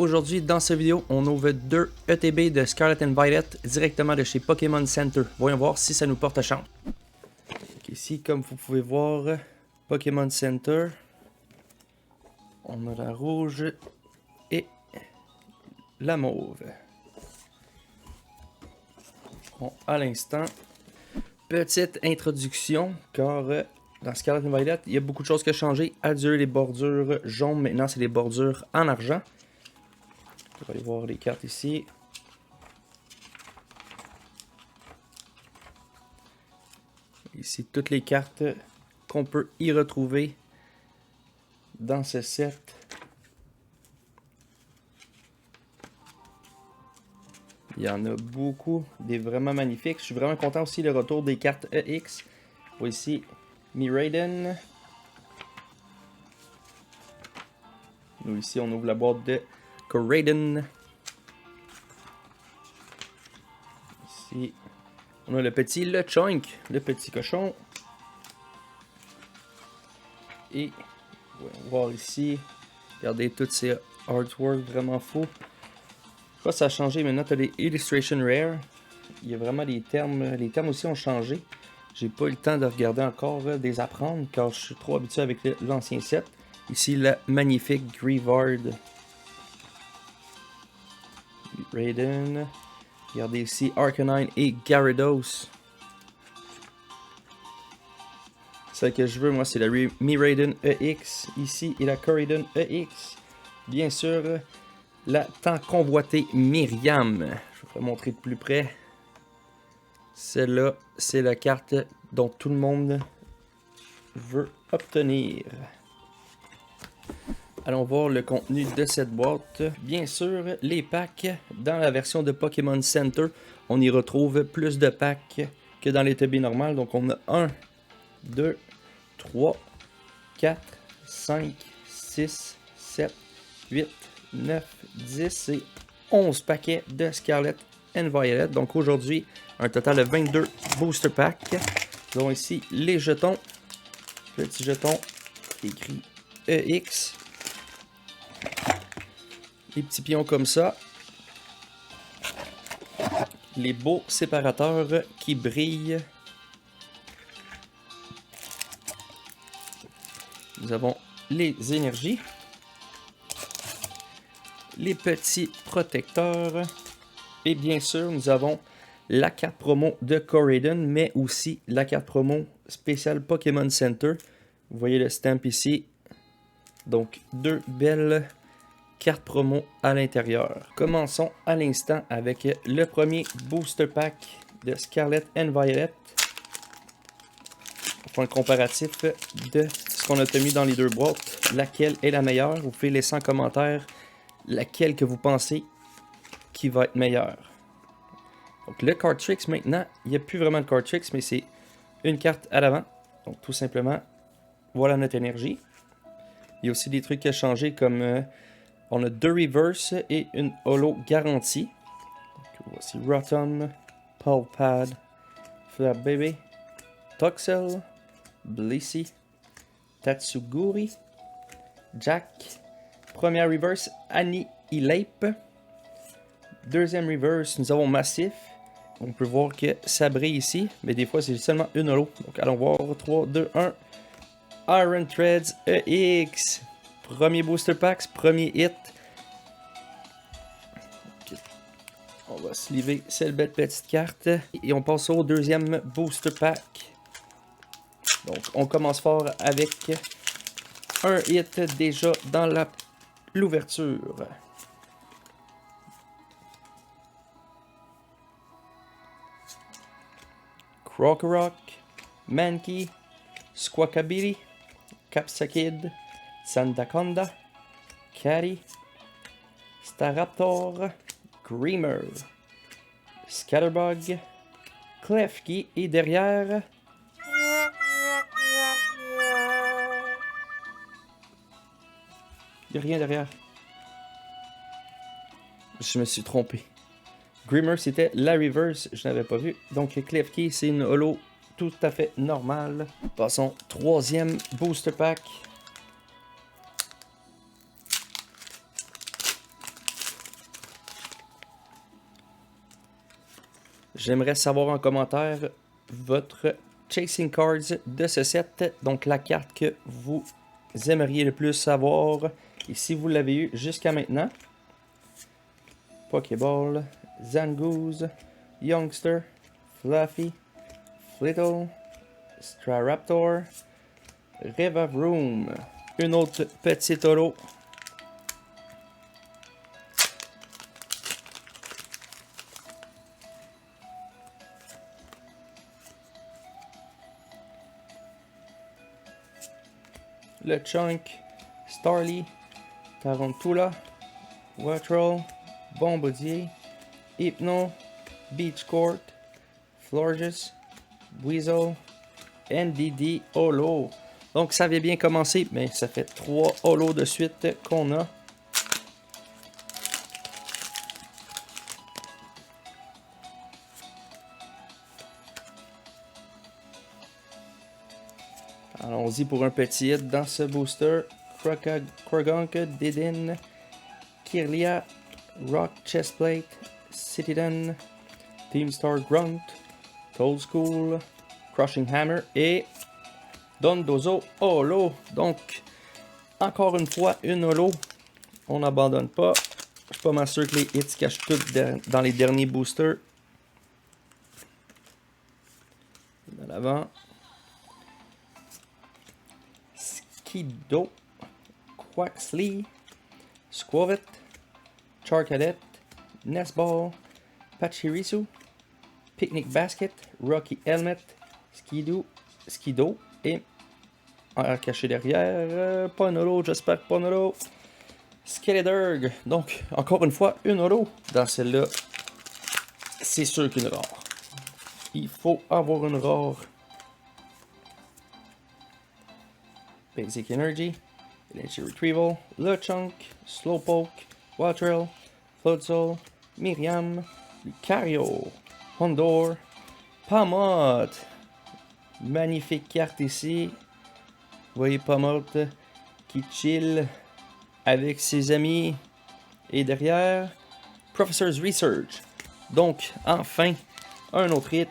Aujourd'hui, dans cette vidéo, on ouvre 2 ETB de Scarlet and Violet directement de chez Pokémon Center. Voyons voir si ça nous porte à chance. Ici, comme vous pouvez voir, Pokémon Center. On a la rouge et la mauve. Bon, à l'instant, petite introduction, car dans Scarlet and Violet, il y a beaucoup de choses qui ont changé. Adieu les bordures jaunes, maintenant c'est les bordures en argent. On va aller voir les cartes ici. Ici, toutes les cartes qu'on peut y retrouver dans ce set. Il y en a beaucoup, des vraiment magnifiques. Je suis vraiment content aussi le retour des cartes EX. Voici Miraidon. Nous ici, on ouvre la boîte de Koraidon. Ici, on a le petit Lechonk, le petit cochon. Et on va voir ici, regardez tous ces artworks vraiment fous. Quoi, ça a changé maintenant, tu as les Illustration Rare. Il y a vraiment les termes aussi ont changé. J'ai pas eu le temps de regarder encore, des apprendre, car je suis trop habitué avec l'ancien set. Ici, la magnifique Greavard. Raiden. Regardez ici Arcanine et Gyarados. Celle que je veux, moi, c'est la Miraidon EX ici et la Koraidon EX. Bien sûr, la tant convoitée Myriam. Je vais vous montrer de plus près. Celle-là, c'est la carte dont tout le monde veut obtenir. Allons voir le contenu de cette boîte. Bien sûr, les packs dans la version de Pokémon Center, on y retrouve plus de packs que dans les TB normales. Donc on a 1, 2, 3, 4, 5, 6, 7, 8, 9, 10 et 11 paquets de Scarlet and Violet. Donc aujourd'hui, un total de 22 booster packs. Nous avons ici les jetons. Petit jeton écrit EX. Les petits pions comme ça. Les beaux séparateurs qui brillent. Nous avons les énergies. Les petits protecteurs. Et bien sûr, nous avons la carte promo de Koraidon, mais aussi la carte promo spéciale Pokémon Center. Vous voyez le stamp ici. Donc, deux belles cartes promo à l'intérieur. Commençons à l'instant avec le premier booster pack de Scarlet and Violet. Pour un comparatif de ce qu'on a obtenu dans les deux boîtes. Laquelle est la meilleure? Vous pouvez laisser en commentaire laquelle que vous pensez qui va être meilleure. Donc le card tricks maintenant, il n'y a plus vraiment de card tricks, mais c'est une carte à l'avant. Donc tout simplement, voilà notre énergie. Il y a aussi des trucs qui ont changé comme on a 2 reverse et une holo garantie. Donc, voici Rotom, Pulpad, Flap Baby, Toxel, Blissey, Tatsuguri, Jack. Première reverse, Annihilate. Deuxième reverse, nous avons Massif. On peut voir que ça brille ici, mais des fois c'est seulement une holo. Donc allons voir, 3, 2, 1. Iron Threads EX. Premier booster packs, premier hit. Okay. On va sliver cette belle petite carte. Et on passe au deuxième booster pack. Donc on commence fort avec un hit déjà dans l'ouverture. Krokorok, Mankey, Squawkabilly, Capsakid, Sandaconda, Catty, Staraptor, Greamer, Scatterbug, Klefki et derrière... Il n'y a rien derrière. Je me suis trompé. Greamer, c'était la reverse, je n'avais pas vu. Donc Klefki, c'est une holo tout à fait normale. Passons, troisième booster pack. j'aimerais savoir en commentaire votre Chasing Cards de ce set. Donc la carte que vous aimeriez le plus savoir. Et si vous l'avez eu jusqu'à maintenant. Pokéball, Zangoose, Youngster, Fluffy, Flittle, Staraptor, Revavroom. Une autre petite holo. Le Chunk, Starly, Tarantula, Watrel, Bombaudier, Hypno, Beach Court, Florges, Weasel, NDD Holo. Donc ça avait bien commencé, mais ça fait 3 holos de suite qu'on a. Allons-y pour un petit hit dans ce booster. Croagunk, Didin, Kirlia, Rock Chestplate, Citadin, Teamstar Grunt, Toad School, Crushing Hammer et Dondozo Holo. Donc, encore une fois, une holo. On n'abandonne pas. Je suis pas mal sûr que les hits se cachent toutes dans les derniers boosters. De l'avant. Skido, Quaxley, Squavit, Charcadet, Nestball, Pachirisu, Picnic Basket, Rocky Helmet, Skido et caché derrière, pas un holo, j'espère pas un holo, Skeleturg. Donc, encore une fois, une holo dans celle-là. C'est sûr qu'une rare. Il faut avoir une rare. Basic Energy, Energy Retrieval, LeChunk, Slowpoke, Watrel, Floodsoul, Miriam, Lucario, Hondor, Pamot. Magnifique carte ici. Vous voyez Pamot qui chill avec ses amis. Et derrière, Professor's Research. Donc, enfin, un autre hit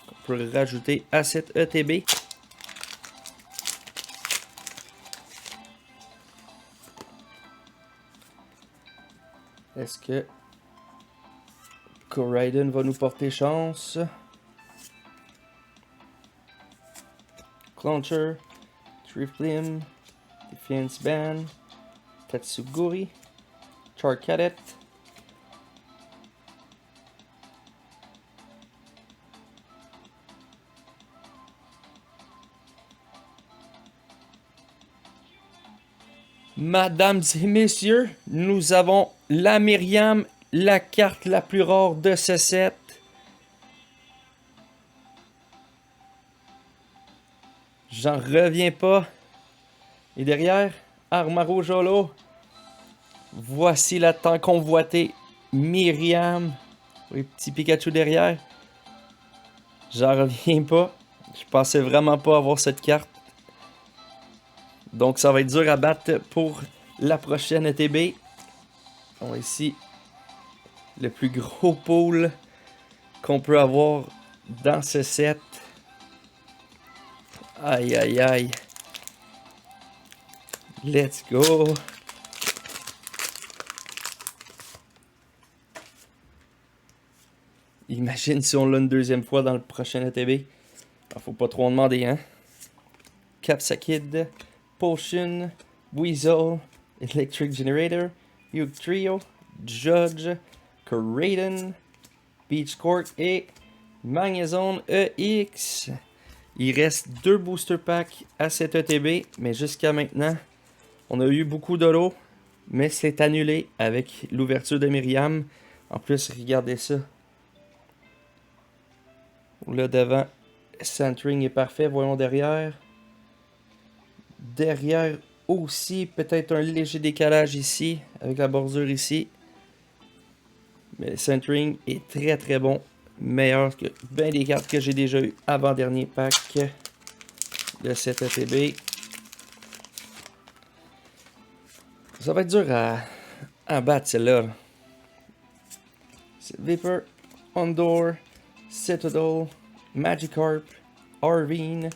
qu'on peut rajouter à cette ETB. Est-ce que Koraidon va nous porter chance? Clouncher, Drifblim, Defiance Band, Tatsuguri, Charcadet, Mesdames et messieurs, nous avons la Miriam, la carte la plus rare de ce set. J'en reviens pas. Et derrière, Armaro Jolo. Voici la tant convoitée Miriam. Le petit Pikachu derrière. J'en reviens pas. Je pensais vraiment pas avoir cette carte. Donc ça va être dur à battre pour la prochaine ETB. On a ici le plus gros pool qu'on peut avoir dans ce set. Aïe aïe aïe. Let's go. Imagine si on l'a une deuxième fois dans le prochain ETB. Faut pas trop en demander, hein. Capsakid, Potion, Weasel, Electric Generator, Hug Trio, Judge, Koraidon, Beach Court et Magnezone EX. Il reste 2 booster packs à cette ETB, mais jusqu'à maintenant, on a eu beaucoup d'holo, mais c'est annulé avec l'ouverture de Miriam. En plus, regardez ça. Là devant, centering est parfait. Voyons derrière. Derrière aussi, peut-être un léger décalage ici, avec la bordure ici. Mais le centering est très très bon. Meilleur que bien des cartes que j'ai déjà eu avant dernier pack de cette ETB. Ça va être dur à battre celle-là. C'est Vapor, Ondor, Citadel, Magikarp, Arvine,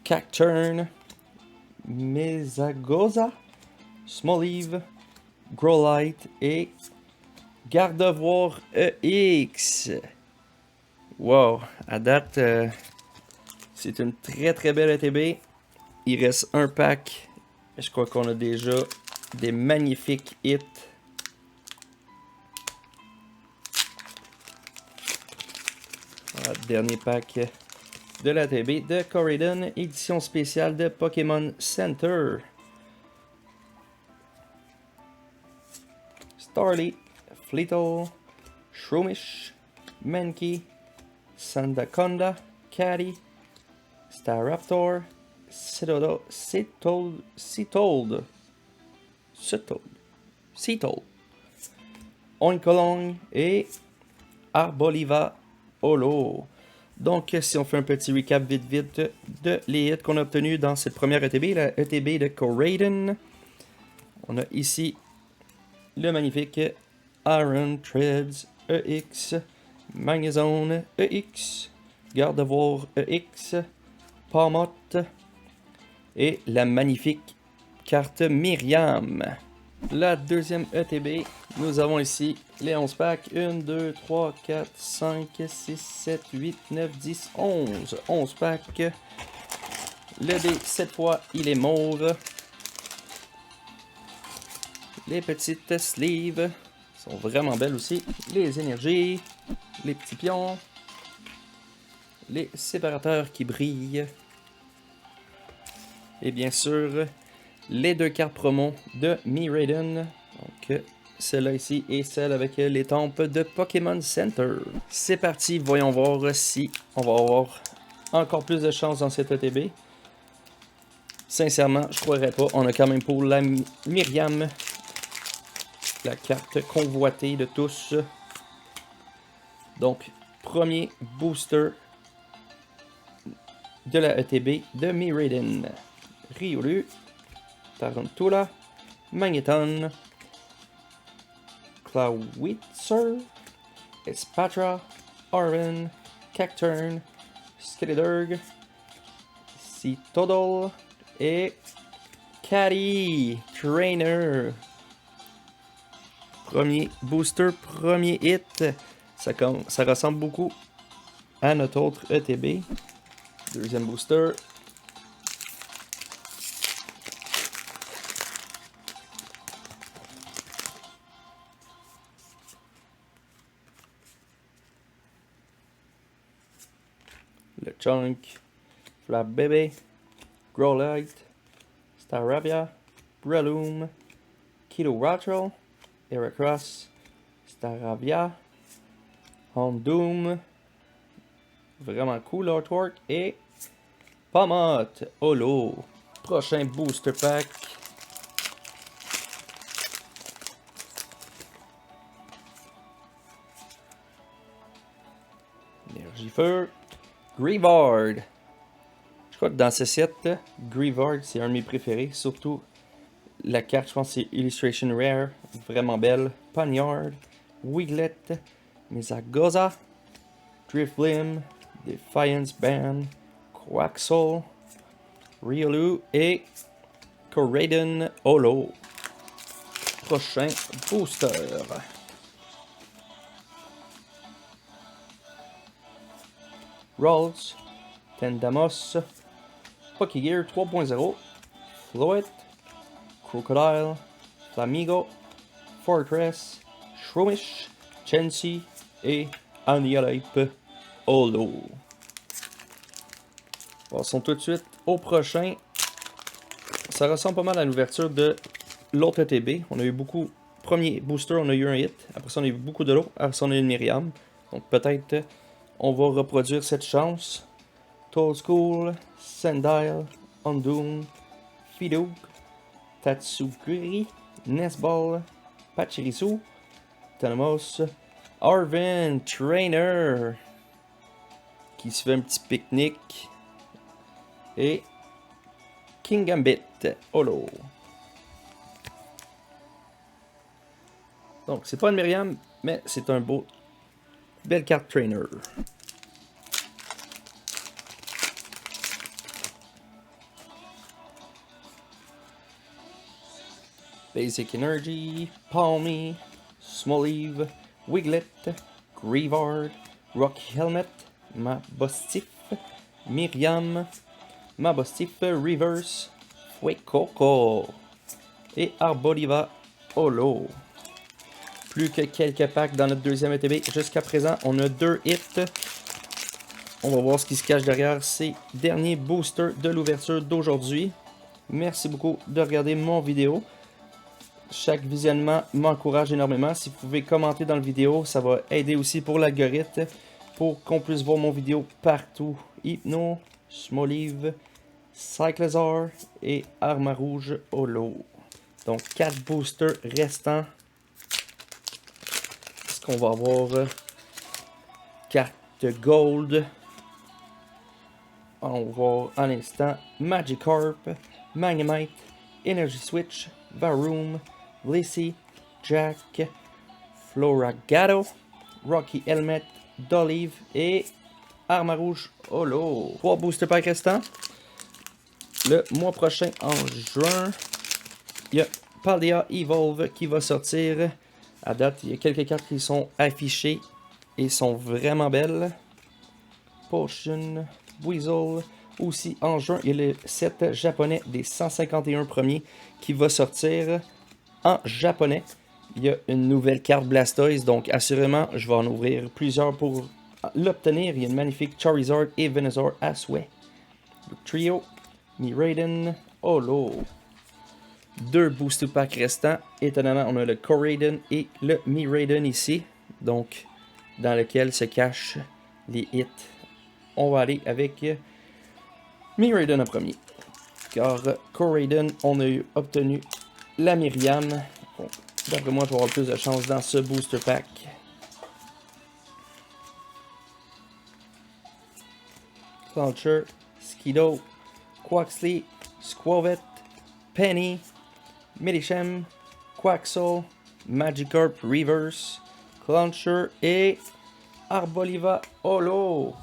Cacturn, Mesagoza, Smoliv, Growlite et Gardevoir EX. Wow, à date, c'est une très belle ETB. Il reste un pack. Je crois qu'on a déjà des magnifiques hits. Voilà, dernier pack de la TB de Corridon, édition spéciale de Pokémon Center. Starly, Fleetle, Shroomish, Mankey, Sandaconda, Catty, Staraptor, Cetold, Oinkolong et Arboliva Holo. Donc, si on fait un petit recap vite de les hits qu'on a obtenus dans cette première ETB, la ETB de Corridon, on a ici le magnifique Iron Treads EX, Magnezone EX, Gardevoir EX, Palmot et la magnifique carte Myriam. La deuxième ETB, nous avons ici les 11 packs. 1, 2, 3, 4, 5, 6, 7, 8, 9, 10, 11. 11 packs. Le dé, cette fois, il est mauve. Les petites sleeves sont vraiment belles aussi. Les énergies, les petits pions, les séparateurs qui brillent. Et bien sûr, les deux cartes promo de Miraidon. Donc, celle-là ici et celle avec l'étampe de Pokémon Center. C'est parti, voyons voir si on va avoir encore plus de chance dans cette ETB. Sincèrement, je croirais pas. On a quand même pour la Myriam, la carte convoitée de tous. Donc, premier booster de la ETB de Miraidon. Riolu, Tarantula, Magneton, Clawitzer, Espatra, Arven, Cacturn, Skeleturg, Citodol et Catty Trainer. Premier booster, premier hit. Ça ressemble beaucoup à notre autre ETB. Deuxième booster. Le Chunk, Flabébé, Growlite, Staravia, Breloom, Kilowattrel, Heracross, Staravia, Houndoom, vraiment cool artwork, et Palmot Holo. Prochain booster pack. Énergie-feu. Greavard. Je crois que dans ce set, Greavard, c'est un de mes préférés. Surtout la carte, je pense c'est Illustration Rare. Vraiment belle. Poniard. Wiglet. Mesagoza. Drifblim. Defiance Band. Quaxel. Riolu et Corridon Holo. Prochain booster. Rolls, Tendamos, Pokégear 3.0, Floet, Crocodile, Flamigo, Fortress, Shroomish, Chansey et Aniolipe Holo. Passons tout de suite au prochain. Ça ressemble pas mal à l'ouverture de l'autre ETB. On a eu beaucoup. Premier booster, on a eu un hit. Après ça, on a eu beaucoup de l'eau. Après ça, on a eu une Myriam. Donc peut-être on va reproduire cette chance. Toll School, Sandile, Undoom, Fidouk, Tatsugiri, Nesball, Pachirisu, Tanamos, Arven Trainer, qui se fait un petit pique-nique, et King Gambit Holo. Donc, c'est pas une Myriam, mais c'est un beau, belle carte trainer. Basic Energy, Palmy, Smoliv, Wiglet, Grievard, Rocky Helmet, Mabostif, Myriam, Mabostif Reverse, Fuecoco et Arboliva Holo. Plus que quelques packs dans notre deuxième ETB. Jusqu'à présent, on a 2 hits. On va voir ce qui se cache derrière ces derniers boosters de l'ouverture d'aujourd'hui. Merci beaucoup de regarder mon vidéo. Chaque visionnement m'encourage énormément. Si vous pouvez commenter dans la vidéo, ça va aider aussi pour l'algorithme, pour qu'on puisse voir mon vidéo partout. Hypno, Smoliv, Cyclazar et Arma Rouge Holo. Donc 4 boosters restants. Est-ce qu'on va avoir carte Gold? On va voir en instant Magikarp, Magnemite, Energy Switch, Varoom, Blissey, Jack, Floragato, Rocky Helmet, Dollive et Arma Rouge Holo. 3 booster packs restants. Le mois prochain, en juin, il y a Paldea Evolve qui va sortir. À date, il y a quelques cartes qui sont affichées et sont vraiment belles. Potion, Weasel. Aussi, en juin, il y a le set japonais des 151 premiers qui va sortir en japonais. Il y a une nouvelle carte Blastoise, donc assurément, je vais en ouvrir plusieurs pour l'obtenir. Il y a une magnifique Charizard et Venusaur à souhait. Le trio, Miraidon, Holo. 2 booster packs restants. Étonnamment, on a le Koraidon et le Miraidon ici. Donc, dans lequel se cachent les hits. On va aller avec Miraidon en premier. Car Koraidon, on a obtenu la Myriam. Bon, d'après moi, je vais avoir plus de chance dans ce booster pack. Clauncher, Skido, Quaxley, Squavette, Penny, Medicham, Quaxo, Magikarp Reverse, Clauncher et Arboliva Holo.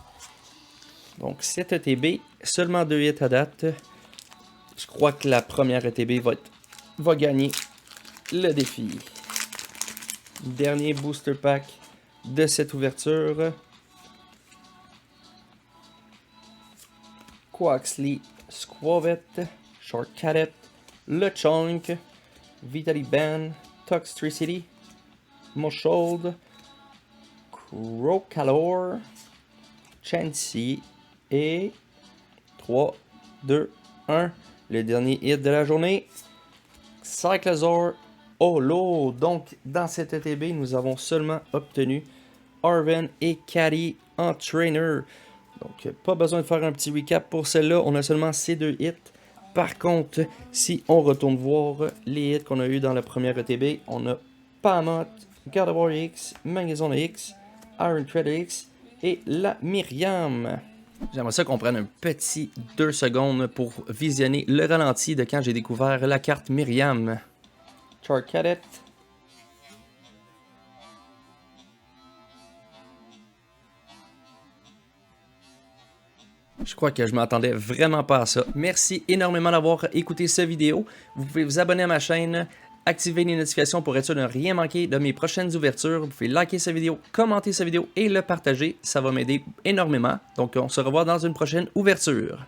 Donc 7 ETB, seulement 2 hits à date. Je crois que la première ETB va gagner le défi. Dernier booster pack de cette ouverture. Quaxley, Squavette, Shortcadet, Lechonk, Vitaliban, Toxtricity, Moshold, Crocalor, Chansey et 3, 2, 1. Le dernier hit de la journée, Cyclazar Holo. Donc, dans cette ETB, nous avons seulement obtenu Arven et Caddy en trainer. Donc, pas besoin de faire un petit recap pour celle-là. On a seulement ces 2 hits. Par contre, si on retourne voir les hits qu'on a eu dans la première ETB, on a Pamot, Gardevoir X, Magazone X, Iron Thread X et la Myriam. J'aimerais ça qu'on prenne un petit 2 secondes pour visionner le ralenti de quand j'ai découvert la carte Myriam. Charcadet. Je crois que je m'attendais vraiment pas à ça. Merci énormément d'avoir écouté cette vidéo. Vous pouvez vous abonner à ma chaîne, activer les notifications pour être sûr de ne rien manquer de mes prochaines ouvertures. Vous pouvez liker cette vidéo, commenter cette vidéo et le partager. Ça va m'aider énormément. Donc on se revoit dans une prochaine ouverture.